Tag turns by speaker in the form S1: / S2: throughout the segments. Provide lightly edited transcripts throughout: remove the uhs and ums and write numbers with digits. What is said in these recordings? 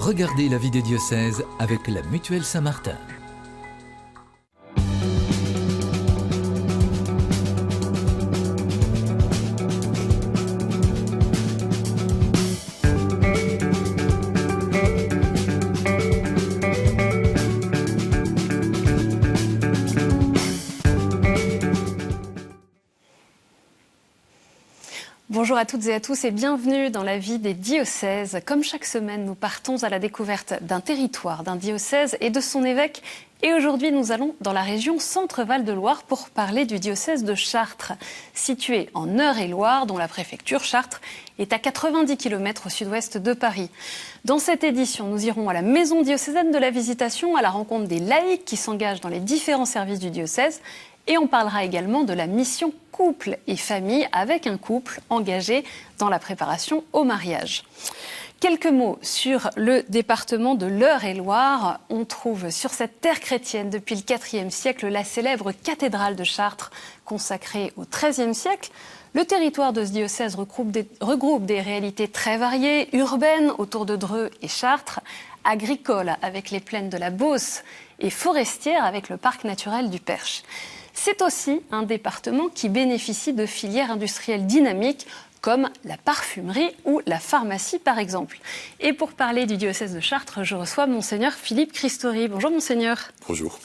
S1: Regardez la vie des diocèses avec la Mutuelle Saint-Martin.
S2: Bonjour à toutes et à tous et bienvenue dans la vie des diocèses. Comme chaque semaine, nous partons à la découverte d'un territoire, d'un diocèse et de son évêque. Et aujourd'hui, nous allons dans la région Centre-Val de Loire pour parler du diocèse de Chartres, situé en Eure-et-Loire, dont la préfecture Chartres est à 90 km au sud-ouest de Paris. Dans cette édition, nous irons à la maison diocésaine de la Visitation, à la rencontre des laïcs qui s'engagent dans les différents services du diocèse. Et on parlera également de la mission couple et famille avec un couple engagé dans la préparation au mariage. Quelques mots sur le département de l'Eure-et-Loire. On trouve sur cette terre chrétienne depuis le IVe siècle la célèbre cathédrale de Chartres consacrée au XIIIe siècle. Le territoire de ce diocèse regroupe des réalités très variées, urbaines autour de Dreux et Chartres, agricoles avec les plaines de la Beauce et forestières avec le parc naturel du Perche. C'est aussi un département qui bénéficie de filières industrielles dynamiques comme la parfumerie ou la pharmacie par exemple. Et pour parler du diocèse de Chartres, je reçois Monseigneur Philippe Christori. Bonjour Monseigneur.
S3: Bonjour.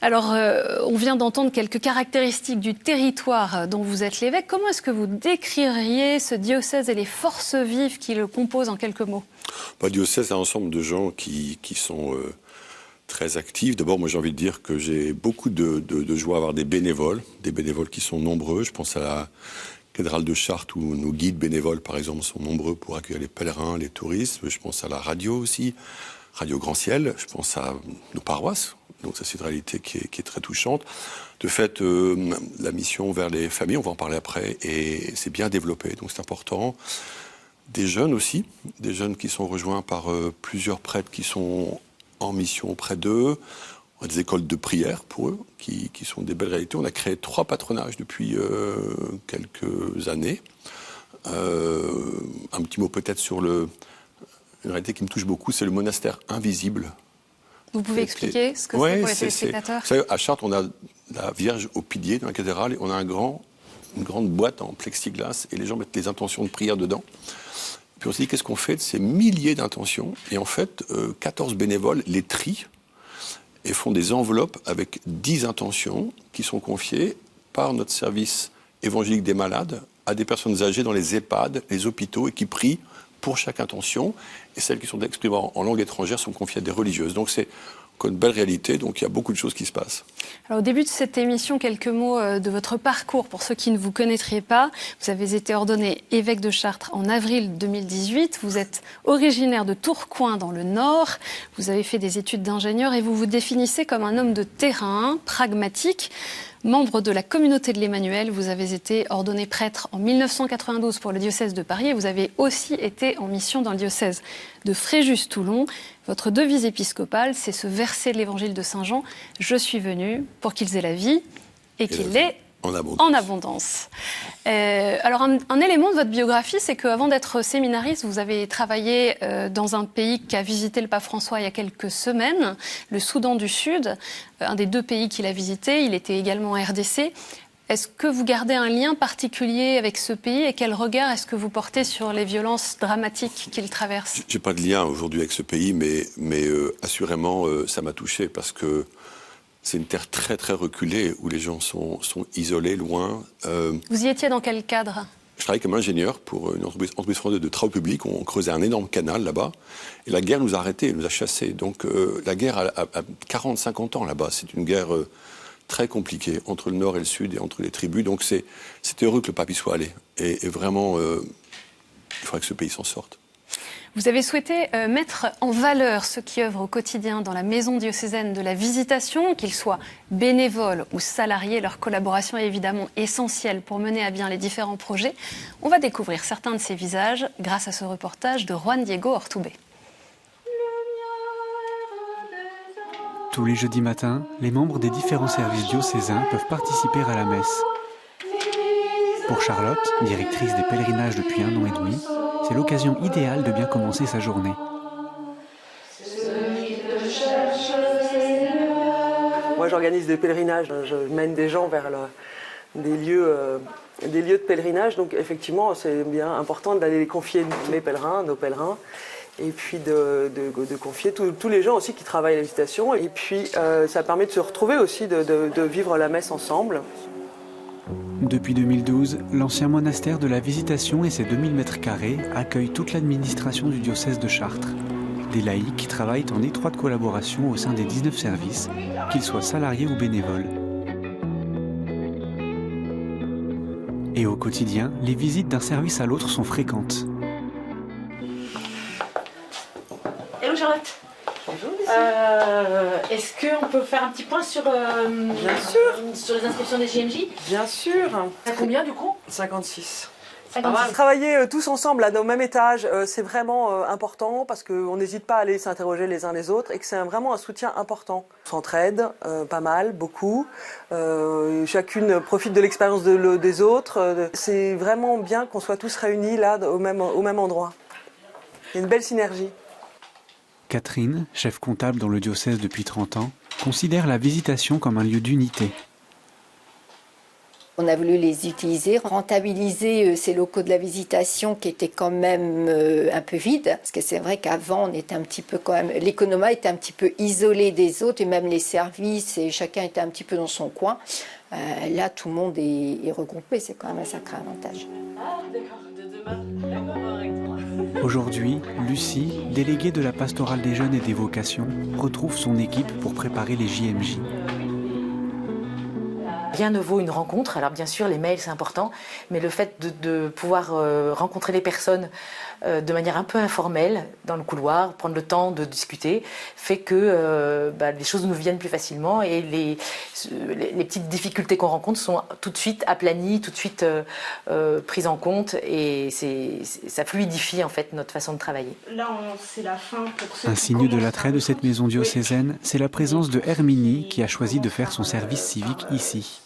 S2: Alors, on vient d'entendre quelques caractéristiques du territoire dont vous êtes l'évêque. Comment est-ce que vous décririez ce diocèse et les forces vives qui le composent en quelques mots ?
S3: Le diocèse, c'est un ensemble de gens qui sont très actifs. D'abord, moi j'ai envie de dire que j'ai beaucoup de joie à avoir des bénévoles qui sont nombreux. Je pense à la cathédrale de Chartres où nos guides bénévoles, par exemple, sont nombreux pour accueillir les pèlerins, les touristes. Je pense à la radio aussi, Radio Grand Ciel. Je pense à nos paroisses. Donc ça, c'est une réalité qui est très touchante. De fait, la mission vers les familles, on va en parler après, et c'est bien développé, donc c'est important. Des jeunes aussi, des jeunes qui sont rejoints par plusieurs prêtres qui sont en mission auprès d'eux. On a des écoles de prière pour eux, qui sont des belles réalités. On a créé 3 patronages depuis quelques années. Un petit mot peut-être sur une réalité qui me touche beaucoup, c'est le monastère invisible.
S2: Vous pouvez expliquer ce que c'est pour les téléspectateurs ?
S3: Vous savez, à Chartres, on a la Vierge au pilier dans la cathédrale et on a une grande boîte en plexiglas et les gens mettent les intentions de prière dedans. Puis on s'est dit, qu'est-ce qu'on fait de ces milliers d'intentions ? Et en fait, 14 bénévoles les trient et font des enveloppes avec 10 intentions qui sont confiées par notre service évangélique des malades à des personnes âgées dans les EHPAD, les hôpitaux, et qui prient pour chaque intention. Et celles qui sont exprimées en langue étrangère sont confiées à des religieuses. Donc c'est une belle réalité, donc il y a beaucoup de choses qui se passent.
S2: Alors, au début de cette émission, quelques mots de votre parcours. Pour ceux qui ne vous connaîtraient pas, vous avez été ordonné évêque de Chartres en avril 2018. Vous êtes originaire de Tourcoing dans le Nord. Vous avez fait des études d'ingénieur et vous vous définissez comme un homme de terrain, pragmatique. Membre de la communauté de l'Emmanuel, vous avez été ordonné prêtre en 1992 pour le diocèse de Paris et vous avez aussi été en mission dans le diocèse de Fréjus-Toulon. Votre devise épiscopale, c'est ce verset de l'évangile de Saint Jean, « Je suis venu pour qu'ils aient la vie et qu'ils l'aient en abondance ». Alors un élément de votre biographie, c'est qu'avant d'être séminariste, vous avez travaillé dans un pays qu'a visité le pape François il y a quelques semaines, le Soudan du Sud, un des 2 pays qu'il a visité. Il était également en RDC. Est-ce que vous gardez un lien particulier avec ce pays et quel regard est-ce que vous portez sur les violences dramatiques qu'il traverse ?
S3: J'ai pas de lien aujourd'hui avec ce pays, mais assurément ça m'a touché parce que c'est une terre très très reculée où les gens sont isolés, loin.
S2: Vous y étiez dans quel cadre ?
S3: Je travaillais comme ingénieur pour une entreprise française de travaux publics. On creusait un énorme canal là-bas et la guerre nous a arrêtés, nous a chassés. Donc la guerre a 40-50 ans là-bas. C'est une guerre très compliquée entre le nord et le sud et entre les tribus. Donc c'était heureux que le pape y soit allé. Et vraiment, il faudrait que ce pays s'en sorte.
S2: Vous avez souhaité mettre en valeur ceux qui œuvrent au quotidien dans la maison diocésaine de la Visitation, qu'ils soient bénévoles ou salariés. Leur collaboration est évidemment essentielle pour mener à bien les différents projets. On va découvrir certains de ces visages grâce à ce reportage de Juan Diego Ortubé.
S4: Tous les jeudis matins, les membres des différents services diocésains peuvent participer à la messe. Pour Charlotte, directrice des pèlerinages depuis 1 an et demi, c'est l'occasion idéale de bien commencer sa journée.
S5: Moi, j'organise des pèlerinages. Je mène des gens vers des lieux de pèlerinage. Donc, effectivement, c'est bien important d'aller les confier mes pèlerins, nos pèlerins. Et puis de confier tous les gens aussi qui travaillent à la visitation. Et puis, ça permet de se retrouver aussi, de vivre la messe ensemble.
S4: Depuis 2012, l'ancien monastère de la Visitation et ses 2000 m² accueille toute l'administration du diocèse de Chartres. Des laïcs qui travaillent en étroite collaboration au sein des 19 services, qu'ils soient salariés ou bénévoles. Et au quotidien, les visites d'un service à l'autre sont fréquentes.
S6: Hello Charlotte.
S5: Bonjour,
S6: Est-ce qu'on peut faire un petit point sur,
S5: Bien sûr.
S6: Sur les inscriptions des JMJ?
S5: Bien sûr.
S6: À combien du coup?
S5: 56.
S6: 56.
S5: Travailler tous ensemble au même étage, c'est vraiment important parce qu'on n'hésite pas à aller s'interroger les uns les autres et que c'est vraiment un soutien important. On s'entraide pas mal, beaucoup. Chacune profite de l'expérience des autres. C'est vraiment bien qu'on soit tous réunis là au même endroit. Il y a une belle synergie.
S4: Catherine, chef comptable dans le diocèse depuis 30 ans, considère la Visitation comme un lieu d'unité.
S7: On a voulu les utiliser, rentabiliser ces locaux de la Visitation qui étaient quand même un peu vides. Parce que c'est vrai qu'avant, on était un petit peu quand même, l'économat était un petit peu isolé des autres et même les services, et chacun était un petit peu dans son coin. Là, tout le monde est regroupé, c'est quand même un sacré avantage.
S6: Ah d'accord, de demain.
S4: Aujourd'hui, Lucie, déléguée de la pastorale des jeunes et des vocations, retrouve son équipe pour préparer les JMJ.
S6: Rien ne vaut une rencontre. Alors bien sûr, les mails c'est important, mais le fait de pouvoir rencontrer les personnes de manière un peu informelle dans le couloir, prendre le temps de discuter, fait que les choses nous viennent plus facilement et les petites difficultés qu'on rencontre sont tout de suite aplanies, tout de suite prises en compte et ça fluidifie en fait notre façon de travailler.
S8: Là, c'est la fin pour ceux
S4: Un
S8: qui
S4: signe de
S8: commencent
S4: l'attrait de cette maison diocésaine, c'est la présence de Herminie qui a choisi de faire son service civique ici.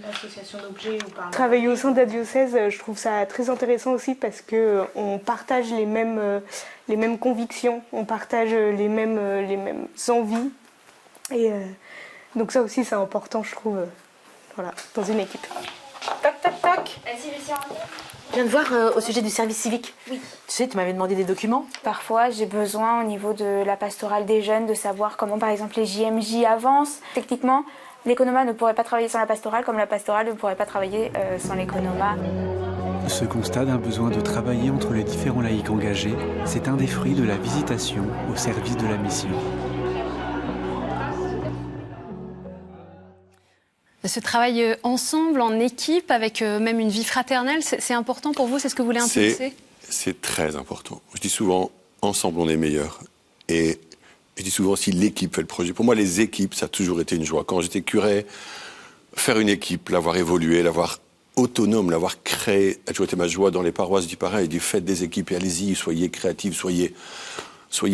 S8: l'association d'objets ou par... Travailler au sein de la diocèse, je trouve ça très intéressant aussi parce qu'on partage les mêmes convictions, on partage les mêmes envies. Et donc ça aussi, c'est important, je trouve, voilà, dans une équipe.
S6: Toc, toc, toc. Je viens de voir au sujet du service civique.
S9: Oui.
S6: Tu sais, tu m'avais demandé des documents.
S9: Parfois, j'ai besoin au niveau de la pastorale des jeunes de savoir comment, par exemple, les JMJ avancent. Techniquement, l'économat ne pourrait pas travailler sans la pastorale, comme la pastorale ne pourrait pas travailler sans l'économat.
S4: Ce constat d'un besoin de travailler entre les différents laïcs engagés, c'est un des fruits de la visitation au service de la mission.
S2: Ce travail ensemble, en équipe, avec même une vie fraternelle, c'est important pour vous? C'est ce que vous voulez impulser?
S3: C'est très important. Je dis souvent, ensemble on est meilleurs. Et je dis souvent aussi, l'équipe fait le projet. Pour moi, les équipes, ça a toujours été une joie. Quand j'étais curé, faire une équipe, l'avoir évolué, l'avoir autonome, l'avoir créé, a toujours été ma joie dans les paroisses. Je dis pareil, du fait des équipes, et allez-y, soyez créatifs, soyez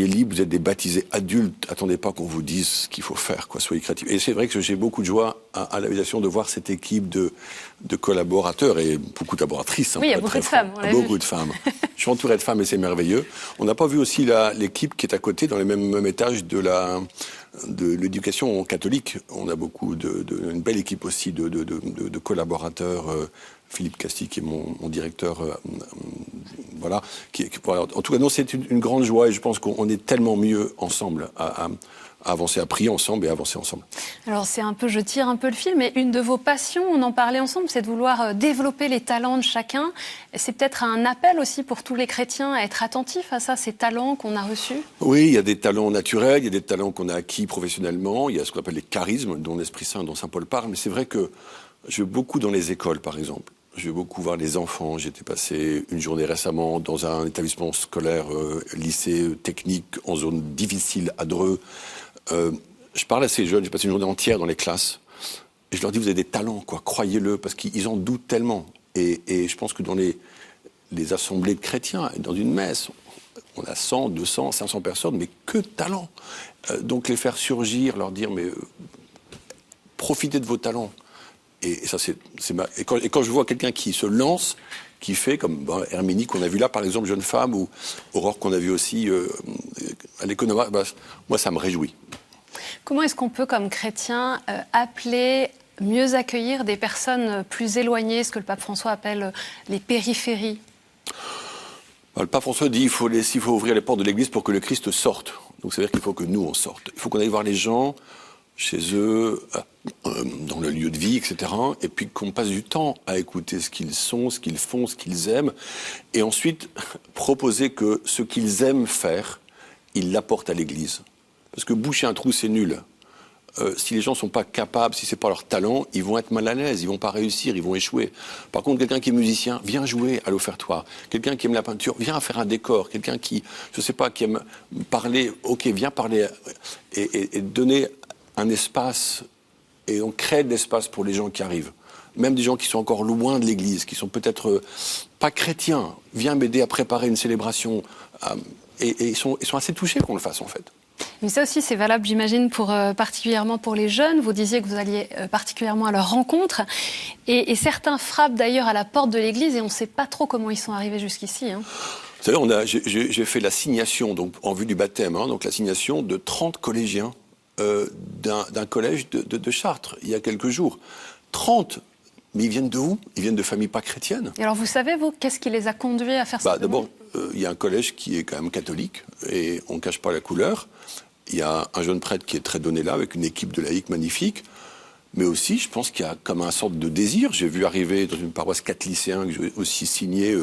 S3: libres, vous êtes des baptisés adultes, attendez pas qu'on vous dise ce qu'il faut faire, quoi, soyez créatifs. Et c'est vrai que j'ai beaucoup de joie à la Visitation de voir cette équipe de collaborateurs et beaucoup de collaboratrices.
S2: Oui, il y a beaucoup de femmes, on l'a vu.
S3: Beaucoup de femmes. Je suis entouré de femmes et c'est merveilleux. On n'a pas vu aussi l'équipe qui est à côté, dans le même étage de l'éducation catholique. On a une belle équipe aussi de collaborateurs. Philippe Casti, qui est mon directeur, voilà. Voilà. En tout cas, non, c'est une grande joie et je pense qu'on est tellement mieux ensemble à avancer, à prier ensemble et à avancer ensemble.
S2: Alors, je tire un peu le fil, mais une de vos passions, on en parlait ensemble, c'est de vouloir développer les talents de chacun. C'est peut-être un appel aussi pour tous les chrétiens à être attentifs à ça, ces talents qu'on a reçus? Oui,
S3: il y a des talents naturels, il y a des talents qu'on a acquis professionnellement, il y a ce qu'on appelle les charismes, dont l'Esprit Saint, dont Saint Paul parle, mais c'est vrai que je vais beaucoup dans les écoles, par exemple. Je vais beaucoup voir les enfants. J'étais passé une journée récemment dans un établissement scolaire, lycée technique, en zone difficile, à Dreux. Je parle à ces jeunes, j'ai passé une journée entière dans les classes. Et je leur dis, vous avez des talents, quoi, croyez-le, parce qu'ils en doutent tellement. Et je pense que dans les assemblées de chrétiens, dans une messe, on a 100, 200, 500 personnes, mais que de talents. Donc les faire surgir, leur dire, mais profitez de vos talents. Et ça, et quand je vois quelqu'un qui se lance, qui fait, comme Herminie qu'on a vu là, par exemple, jeune femme, ou Aurore qu'on a vu aussi à l'économat, moi, ça me réjouit.
S2: Comment est-ce qu'on peut, comme chrétien, appeler, mieux accueillir des personnes plus éloignées, ce que le pape François appelle les périphéries?
S3: Le pape François dit qu'il faut ouvrir les portes de l'Église pour que le Christ sorte. Donc ça veut dire qu'il faut que nous on sorte. Il faut qu'on aille voir les gens chez eux, dans le lieu de vie, etc. Et puis qu'on passe du temps à écouter ce qu'ils sont, ce qu'ils font, ce qu'ils aiment. Et ensuite, proposer que ce qu'ils aiment faire, ils l'apportent à l'Église. Parce que boucher un trou, c'est nul. Si les gens ne sont pas capables, si ce n'est pas leur talent, ils vont être mal à l'aise, ils ne vont pas réussir, ils vont échouer. Par contre, quelqu'un qui est musicien, viens jouer à l'offertoire. Quelqu'un qui aime la peinture, viens faire un décor. Quelqu'un qui, je ne sais pas, qui aime parler, ok, viens parler et donner un espace. Et on crée de l'espace pour les gens qui arrivent. Même des gens qui sont encore loin de l'église, qui sont peut-être pas chrétiens. Viens m'aider à préparer une célébration. Et ils sont assez touchés qu'on le fasse, en fait.
S2: Mais ça aussi, c'est valable, j'imagine, particulièrement pour les jeunes. Vous disiez que vous alliez particulièrement à leur rencontre. Et certains frappent d'ailleurs à la porte de l'église et on ne sait pas trop comment ils sont arrivés jusqu'ici. Hein.
S3: Vous savez, j'ai fait l'assignation, donc en vue du baptême, donc l'assignation de 30 collégiens d'un collège de Chartres, il y a quelques jours. 30. Mais ils viennent de où? Ils viennent de familles pas chrétiennes.
S2: Et alors vous savez, vous, qu'est-ce qui les a conduits à faire ça?
S3: D'abord, il y a un collège qui est quand même catholique, et on ne cache pas la couleur. Il y a un jeune prêtre qui est très donné là, avec une équipe de laïcs magnifique. Mais aussi, je pense qu'il y a comme un sorte de désir. J'ai vu arriver dans une paroisse 4 lycéens que j'ai aussi signé,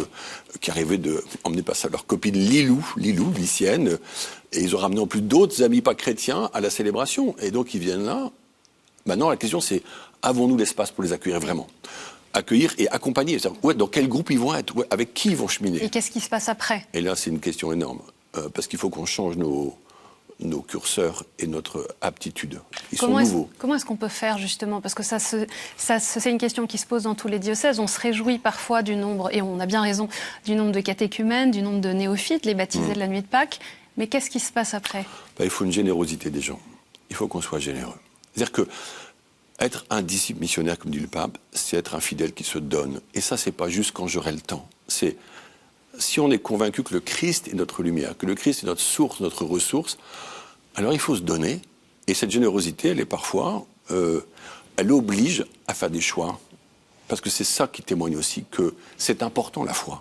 S3: qui arrivaient emmener passer leur copine Lilou, lycéenne. Et ils ont ramené en plus d'autres amis pas chrétiens à la célébration. Et donc ils viennent là. Maintenant, la question c'est, avons-nous l'espace pour les accueillir vraiment? Accueillir et accompagner. Dans quel groupe ils vont être? Avec qui ils vont cheminer?
S2: Et qu'est-ce qui se passe après?
S3: Et là, c'est une question énorme. Parce qu'il faut qu'on change nos curseurs et notre aptitude. Ils sont nouveaux.
S2: Comment est-ce qu'on peut faire, justement? Parce que c'est une question qui se pose dans tous les diocèses. On se réjouit parfois du nombre, et on a bien raison, du nombre de catéchumènes, du nombre de néophytes, les baptisés de la nuit de Pâques. Mais qu'est-ce qui se passe après?
S3: Il faut une générosité des gens. Il faut qu'on soit généreux. C'est-à-dire que être un disciple missionnaire, comme dit le pape, c'est être un fidèle qui se donne. Et ça, c'est pas juste quand j'aurai le temps. C'est si on est convaincu que le Christ est notre lumière, que le Christ est notre source, notre ressource, alors il faut se donner. Et cette générosité, elle est parfois, elle oblige à faire des choix. Parce que c'est ça qui témoigne aussi que c'est important, la foi.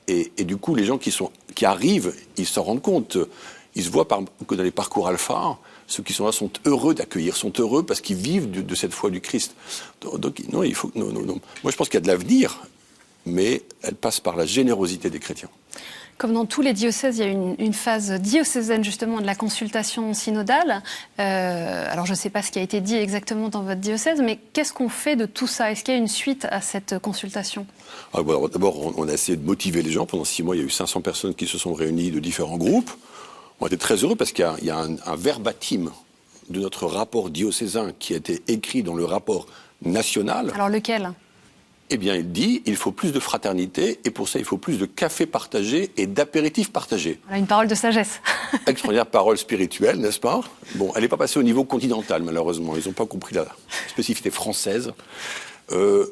S3: Et du coup, les gens qui arrivent, ils s'en rendent compte. Ils se voient que dans les parcours alpha, ceux qui sont là sont heureux d'accueillir, sont heureux parce qu'ils vivent de cette foi du Christ. Donc non, il faut. Non. Moi, je pense qu'il y a de l'avenir, mais elle passe par la générosité des chrétiens.
S2: Comme dans tous les diocèses, il y a une phase diocésaine justement de la consultation synodale. Alors je ne sais pas ce qui a été dit exactement dans votre diocèse, mais qu'est-ce qu'on fait de tout ça? Est-ce qu'il y a une suite à cette consultation?
S3: D'abord, on a essayé de motiver les gens. Pendant 6 mois, il y a eu 500 personnes qui se sont réunies de différents groupes. On était très heureux parce qu'il y a un verbatim de notre rapport diocésain qui a été écrit dans le rapport national.
S2: Alors lequel?
S3: Eh bien, il dit il faut plus de fraternité et pour ça, il faut plus de café partagé et d'apéritifs partagés.
S2: Voilà, une parole de sagesse.
S3: Extraordinaire parole spirituelle, n'est-ce pas? Bon, elle n'est pas passée au niveau continental, malheureusement. Ils n'ont pas compris la spécificité française.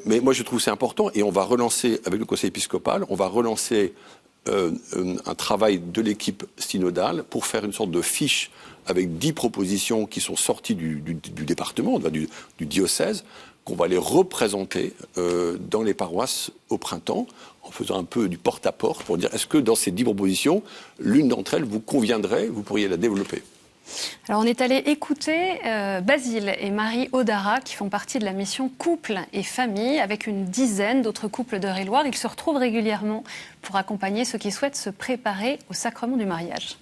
S3: Mais moi, je trouve que c'est important et on va relancer, avec le Conseil épiscopal, on va relancer un travail de l'équipe synodale pour faire une sorte de fiche avec 10 propositions qui sont sorties du département, du diocèse, qu'on va les représenter dans les paroisses au printemps, en faisant un peu du porte-à-porte pour dire est-ce que dans ces 10 propositions, l'une d'entre elles vous conviendrait, vous pourriez la développer?
S2: Alors on est allé écouter Basile et Marie Odara qui font partie de la mission Couple et Famille avec une dizaine d'autres couples d'Eure-et-Loir. Ils se retrouvent régulièrement pour accompagner ceux qui souhaitent se préparer au sacrement du mariage.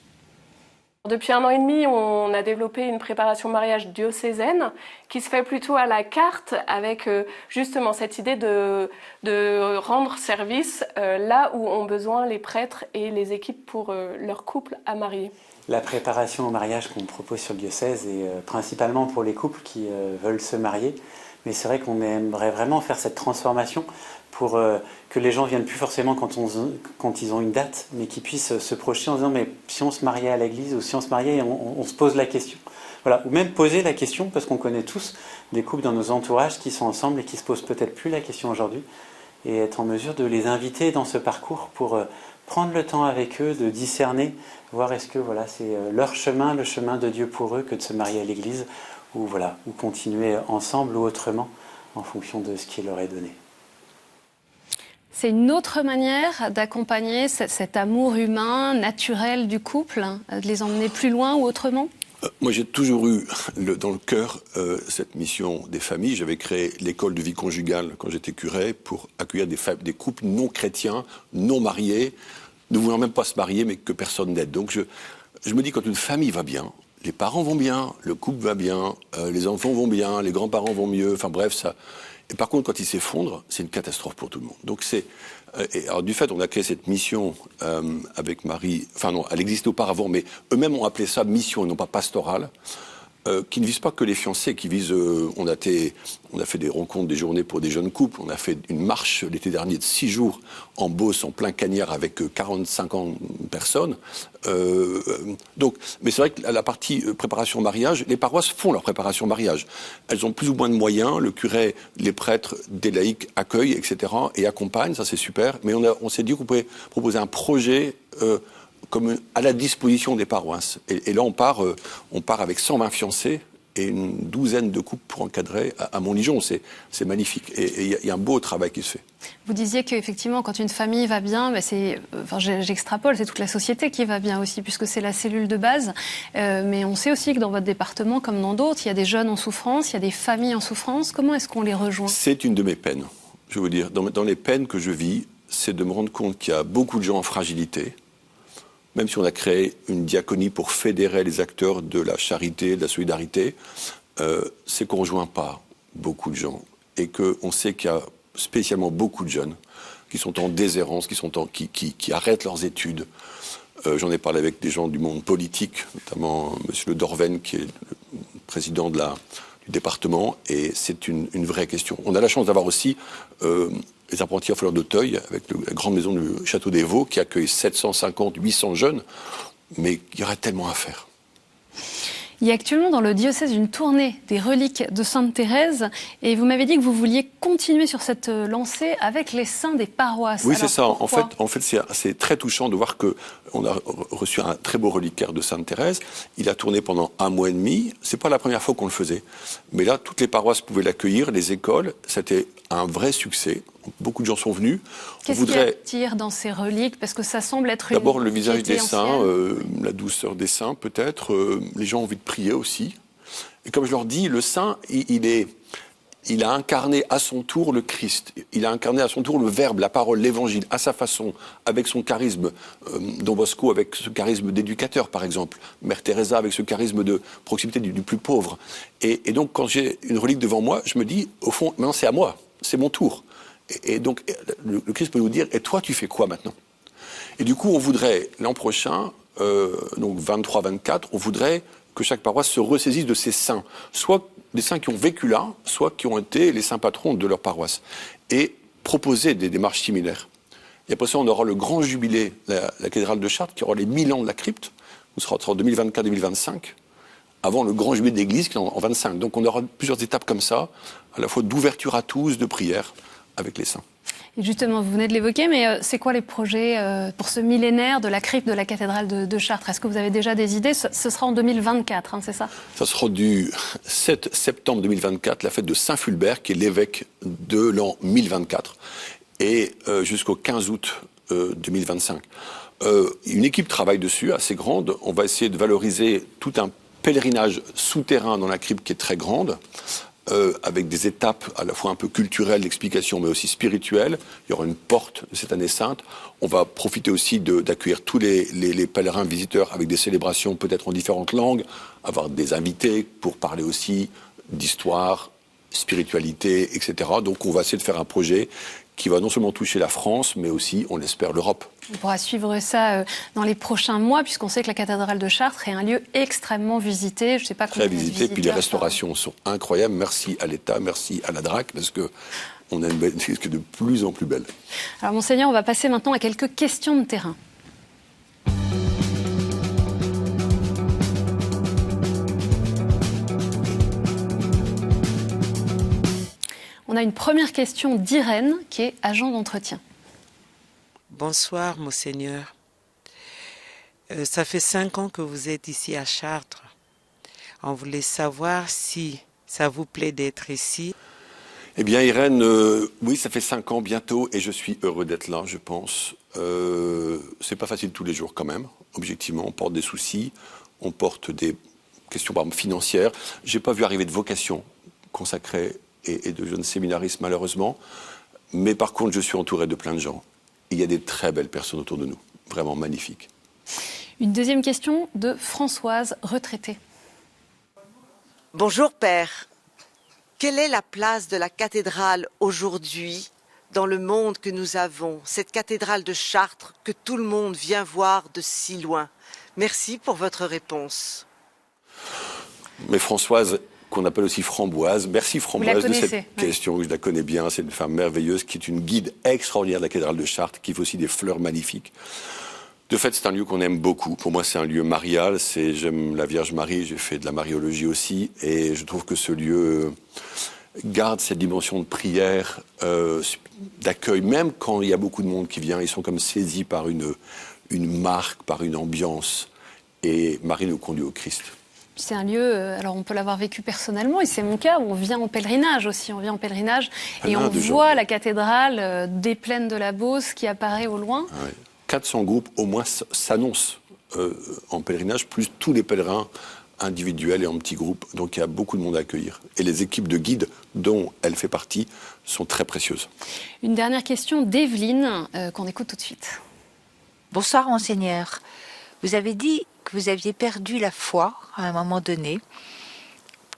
S10: Depuis 1 an et demi, on a développé une préparation mariage diocésaine qui se fait plutôt à la carte avec justement cette idée de rendre service là où ont besoin les prêtres et les équipes pour leur couple à marier.
S11: La préparation au mariage qu'on propose sur le diocèse est principalement pour les couples qui veulent se marier. Mais c'est vrai qu'on aimerait vraiment faire cette transformation pour que les gens viennent plus forcément quand ils ont une date, mais qu'ils puissent se projeter en disant mais si on se mariait à l'église ou si on se mariait, on se pose la question. Voilà. Ou même poser la question, parce qu'on connaît tous des couples dans nos entourages qui sont ensemble et qui se posent peut-être plus la question aujourd'hui. et être en mesure de les inviter dans ce parcours pour prendre le temps avec eux, de discerner, voir est-ce que voilà, c'est leur chemin, le chemin de Dieu pour eux, que de se marier à l'Église, ou continuer ensemble ou autrement, en fonction de ce qui leur est donné.
S2: C'est une autre manière d'accompagner cet amour humain, naturel du couple, de les emmener plus loin ou autrement ?
S3: Moi, j'ai toujours eu dans le cœur cette mission des familles. J'avais créé l'école de vie conjugale quand j'étais curé pour accueillir des couples non chrétiens, non mariés, ne voulant même pas se marier, mais que personne n'aide. Donc je me dis, quand une famille va bien, les parents vont bien, le couple va bien, les enfants vont bien, les grands-parents vont mieux, enfin bref, ça... Et par contre, quand ils s'effondrent, c'est une catastrophe pour tout le monde. Donc alors du fait, on a créé cette mission avec Marie, enfin non, elle existait auparavant, mais eux-mêmes ont appelé ça mission et non pas pastorale, qui ne vise pas que les fiancés, qui vise, on a fait des rencontres, des journées pour des jeunes couples, on a fait une marche l'été dernier de 6 jours en Beauce, en plein Cagnard, avec 40-50 personnes. Donc, mais c'est vrai que la partie préparation au mariage, les paroisses font leur préparation au mariage. Elles ont plus ou moins de moyens, le curé, les prêtres, des laïcs accueillent, etc., et accompagnent, ça c'est super, mais on s'est dit qu'on pouvait proposer un projet comme à la disposition des paroisses. Et là, on part avec 120 fiancés et une douzaine de couples pour encadrer à Montligeon. C'est magnifique. Et il y a un beau travail qui se fait.
S2: Vous disiez qu'effectivement, quand une famille va bien, j'extrapole, c'est toute la société qui va bien aussi, puisque c'est la cellule de base. Mais on sait aussi que dans votre département, comme dans d'autres, il y a des jeunes en souffrance, il y a des familles en souffrance. Comment est-ce qu'on les rejoint ? C'est une de mes peines. Je veux dire, dans les peines que je vis, c'est de me rendre compte qu'il y a beaucoup de gens en fragilité. Même si on a créé une diaconie pour fédérer les acteurs de la charité, de la solidarité, c'est qu'on ne rejoint pas beaucoup de gens. Et qu'on sait qu'il y a spécialement beaucoup de jeunes qui sont en déshérence, qui arrêtent leurs études. J'en ai parlé avec des gens du monde politique, notamment M. Le Dorven, qui est le président du département, et c'est une vraie question. On a la chance d'avoir aussi les apprentis à fleurs d'Auteuil, avec la grande maison du Château des Vaux, qui accueille 750-800 jeunes, mais il y aurait tellement à faire. Il y a actuellement dans le diocèse une tournée des reliques de Sainte Thérèse, et vous m'avez dit que vous vouliez continuer sur cette lancée avec les saints des paroisses.
S3: Oui, c'est ça. En fait, c'est très touchant de voir qu'on a reçu un très beau reliquaire de Sainte Thérèse. Il a tourné pendant 1 mois et demi. C'est pas la première fois qu'on le faisait. Mais là, toutes les paroisses pouvaient l'accueillir, les écoles. C'était un vrai succès. Beaucoup de gens sont venus.
S2: Qu'est-ce qui attire dans ces reliques ? Parce que ça semble être
S3: d'abord le visage des saints, la douceur des saints peut-être. Les gens ont envie de prier aussi. Et comme je leur dis, le saint, il a incarné à son tour le Christ. Il a incarné à son tour le Verbe, la parole, l'Évangile, à sa façon, avec son charisme. Don Bosco avec ce charisme d'éducateur, par exemple. Mère Teresa avec ce charisme de proximité du plus pauvre. Et donc, quand j'ai une relique devant moi, je me dis, au fond, maintenant c'est à moi, c'est mon tour. Et donc, le Christ peut nous dire, et toi, tu fais quoi maintenant ? Et du coup, on voudrait, l'an prochain, donc 23-24, on voudrait que chaque paroisse se ressaisisse de ses saints. Soit des saints qui ont vécu là, soit qui ont été les saints patrons de leur paroisse. Et proposer des démarches similaires. Et après ça, on aura le grand jubilé, la cathédrale de Chartres, qui aura les 1000 ans de la crypte. Ce sera en 2024-2025. Avant le grand jubilé d'église, qui est en 25. Donc on aura plusieurs étapes comme ça, à la fois d'ouverture à tous, de prière, avec les saints.
S2: Et justement, vous venez de l'évoquer, mais c'est quoi les projets pour ce millénaire de la crypte de la cathédrale de Chartres ? Est-ce que vous avez déjà des idées ? Ce sera en 2024, c'est ça ? Ça
S3: sera du 7 septembre 2024, la fête de Saint-Fulbert, qui est l'évêque de l'an 1024, et jusqu'au 15 août 2025. Une équipe travaille dessus, assez grande. On va essayer de valoriser tout un pèlerinage souterrain dans la crypte qui est très grande, avec des étapes à la fois un peu culturelles d'explication, mais aussi spirituelles. Il y aura une porte de cette année sainte. On va profiter aussi d'accueillir tous les pèlerins visiteurs avec des célébrations peut-être en différentes langues, avoir des invités pour parler aussi d'histoire, spiritualité, etc. Donc on va essayer de faire un projet qui va non seulement toucher la France, mais aussi, on l'espère, l'Europe.
S2: On pourra suivre ça dans les prochains mois, puisqu'on sait que la cathédrale de Chartres est un lieu extrêmement visité. Je ne sais pas combien
S3: très visité, puis les restaurations sont incroyables. Merci à l'État, merci à la DRAC, parce qu'on a une belle église de plus en plus belle.
S2: Alors, Monseigneur, on va passer maintenant à quelques questions de terrain. On a une première question d'Irène, qui est agent d'entretien.
S12: Bonsoir, Monseigneur. Ça fait 5 ans que vous êtes ici à Chartres. On voulait savoir si ça vous plaît d'être ici.
S3: Eh bien, Irène, oui, ça fait 5 ans bientôt et je suis heureux d'être là, je pense. C'est pas facile tous les jours quand même. Objectivement, on porte des soucis, on porte des questions par exemple, financières. J'ai pas vu arriver de vocation consacrée et de jeunes séminaristes malheureusement. Mais par contre, je suis entouré de plein de gens. Il y a des très belles personnes autour de nous, vraiment magnifiques.
S2: Une deuxième question de Françoise, retraitée.
S13: Bonjour Père. Quelle est la place de la cathédrale aujourd'hui dans le monde que nous avons, cette cathédrale de Chartres que tout le monde vient voir de si loin? Merci pour votre réponse.
S3: Mais Françoise, qu'on appelle aussi Framboise, merci Framboise de cette question, oui, je la connais bien, c'est une femme merveilleuse qui est une guide extraordinaire de la cathédrale de Chartres, qui fait aussi des fleurs magnifiques. De fait, c'est un lieu qu'on aime beaucoup. Pour moi, c'est un lieu marial. J'aime la Vierge Marie, j'ai fait de la mariologie aussi. Et je trouve que ce lieu garde cette dimension de prière, d'accueil. Même quand il y a beaucoup de monde qui vient, ils sont comme saisis par une marque, par une ambiance. Et Marie nous conduit au Christ.
S2: C'est un lieu, alors on peut l'avoir vécu personnellement, et c'est mon cas, où on vient en pèlerinage aussi. On vient en pèlerinage et on voit la cathédrale des Plaines de la Beauce qui apparaît au loin.
S3: Ouais. 400 groupes au moins s'annoncent en pèlerinage, plus tous les pèlerins individuels et en petits groupes. Donc il y a beaucoup de monde à accueillir. Et les équipes de guides dont elle fait partie sont très précieuses.
S2: Une dernière question d'Evelyne qu'on écoute tout de suite.
S14: Bonsoir Monseigneur. Vous avez dit que vous aviez perdu la foi à un moment donné.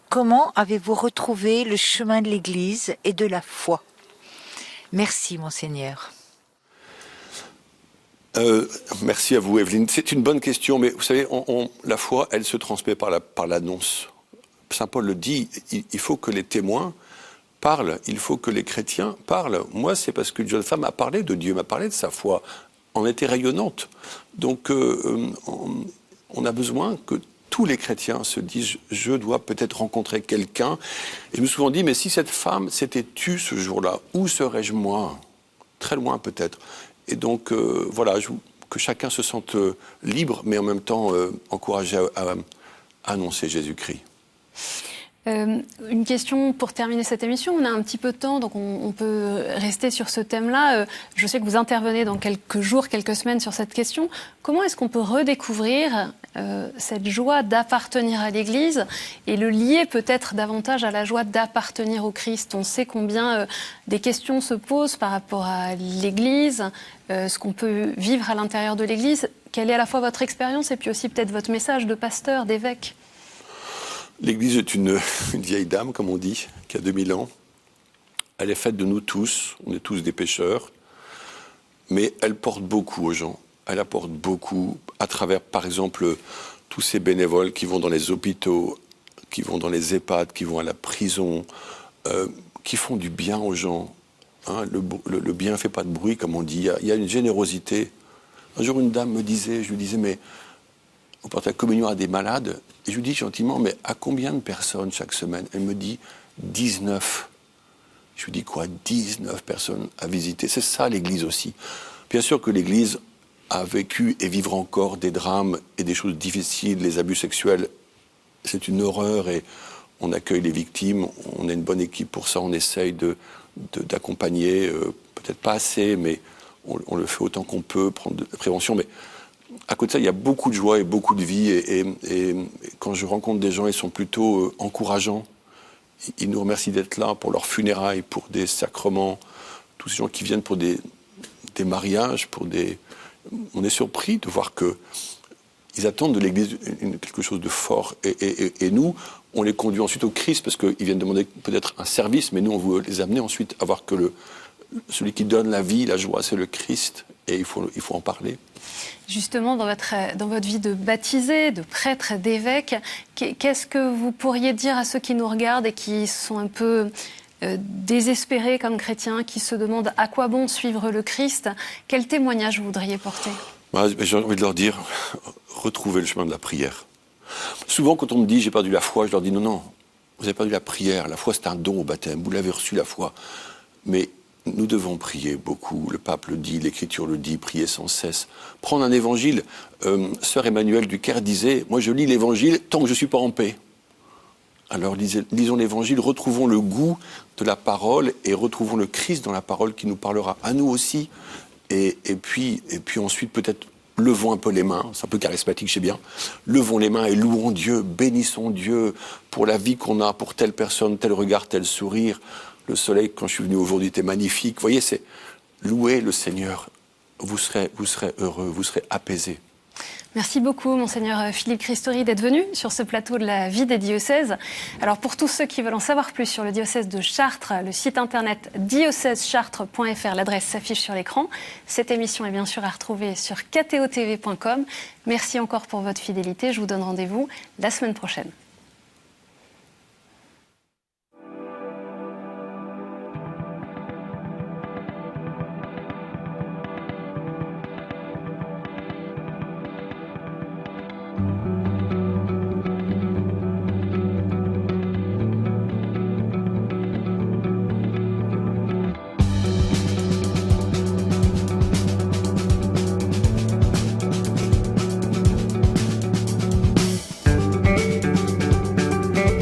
S14: Comment avez-vous retrouvé le chemin de l'Église et de la foi? Merci Monseigneur.
S3: Merci à vous, Evelyne. C'est une bonne question, mais vous savez, la foi, elle se transmet par l'annonce. Saint Paul le dit, il faut que les témoins parlent, il faut que les chrétiens parlent. Moi, c'est parce qu'une jeune femme m'a parlé de Dieu, m'a parlé de sa foi, en était rayonnante. Donc, on a besoin que tous les chrétiens se disent « je dois peut-être rencontrer quelqu'un ». Et je me suis souvent dit « mais si cette femme s'était tue ce jour-là, où serais-je moi ?» Très loin peut-être. Et donc, voilà, que chacun se sente libre, mais en même temps encouragé à annoncer Jésus-Christ.
S2: Une question pour terminer cette émission. On a un petit peu de temps, donc on peut rester sur ce thème-là. Je sais que vous intervenez dans quelques jours, quelques semaines sur cette question. Comment est-ce qu'on peut redécouvrir cette joie d'appartenir à l'Église et le lier peut-être davantage à la joie d'appartenir au Christ? On sait combien des questions se posent par rapport à l'Église, ce qu'on peut vivre à l'intérieur de l'Église. Quelle est à la fois votre expérience et puis aussi peut-être votre message de pasteur, d'évêque?
S3: L'Église est une vieille dame, comme on dit, qui a 2000 ans. Elle est faite de nous tous, on est tous des pécheurs, mais elle porte beaucoup aux gens. Elle apporte beaucoup à travers, par exemple, tous ces bénévoles qui vont dans les hôpitaux, qui vont dans les EHPAD, qui vont à la prison, qui font du bien aux gens. Hein, le bien ne fait pas de bruit, comme on dit. Il y a une générosité. Un jour, une dame me disait, je lui disais, mais on porte la communion à des malades. Et je lui dis gentiment, mais à combien de personnes chaque semaine? Elle me dit 19. Je lui dis quoi? 19 personnes à visiter. C'est ça l'Église aussi. Bien sûr que l'Église a vécu et vivra encore des drames et des choses difficiles, les abus sexuels. C'est une horreur et on accueille les victimes. On a une bonne équipe pour ça. On essaye d'accompagner, peut-être pas assez, mais on le fait autant qu'on peut, prendre de la prévention. Mais à côté de ça, il y a beaucoup de joie et beaucoup de vie. Et quand je rencontre des gens, ils sont plutôt encourageants. Ils nous remercient d'être là pour leurs funérailles, pour des sacrements. Tous ces gens qui viennent pour des mariages, on est surpris de voir qu'ils attendent de l'Église quelque chose de fort. Et nous, on les conduit ensuite au Christ, parce qu'ils viennent demander peut-être un service, mais nous, on veut les amener ensuite à voir que celui qui donne la vie, la joie, c'est le Christ. Et il faut en parler.
S2: Justement, dans votre vie de baptisé, de prêtre, d'évêque, qu'est-ce que vous pourriez dire à ceux qui nous regardent et qui sont un peu désespérés comme chrétiens, qui se demandent à quoi bon suivre le Christ? Quel témoignage vous voudriez porter?
S3: J'ai envie de leur dire, retrouvez le chemin de la prière. Souvent, quand on me dit j'ai perdu la foi, je leur dis non, Vous avez perdu la prière. La foi, c'est un don au baptême. Vous l'avez reçu, la foi. Mais nous devons prier beaucoup. Le pape le dit, l'Écriture le dit, prier sans cesse. Prendre un évangile. Sœur Emmanuelle Ducaire disait, moi je lis l'évangile tant que je ne suis pas en paix. Alors lisons l'évangile, retrouvons le goût de la parole et retrouvons le Christ dans la parole qui nous parlera à nous aussi. Et puis ensuite peut-être levons un peu les mains, c'est un peu charismatique, je sais bien. Levons les mains et louons Dieu, bénissons Dieu pour la vie qu'on a, pour telle personne, tel regard, tel sourire. Le soleil, quand je suis venu aujourd'hui, était magnifique. Vous voyez, c'est louer le Seigneur. Vous serez heureux, vous serez apaisé.
S2: Merci beaucoup, Monseigneur Philippe Christori, d'être venu sur ce plateau de la vie des diocèses. Alors, pour tous ceux qui veulent en savoir plus sur le diocèse de Chartres, le site internet diocèseschartres.fr, l'adresse s'affiche sur l'écran. Cette émission est bien sûr à retrouver sur ktotv.com. Merci encore pour votre fidélité. Je vous donne rendez-vous la semaine prochaine.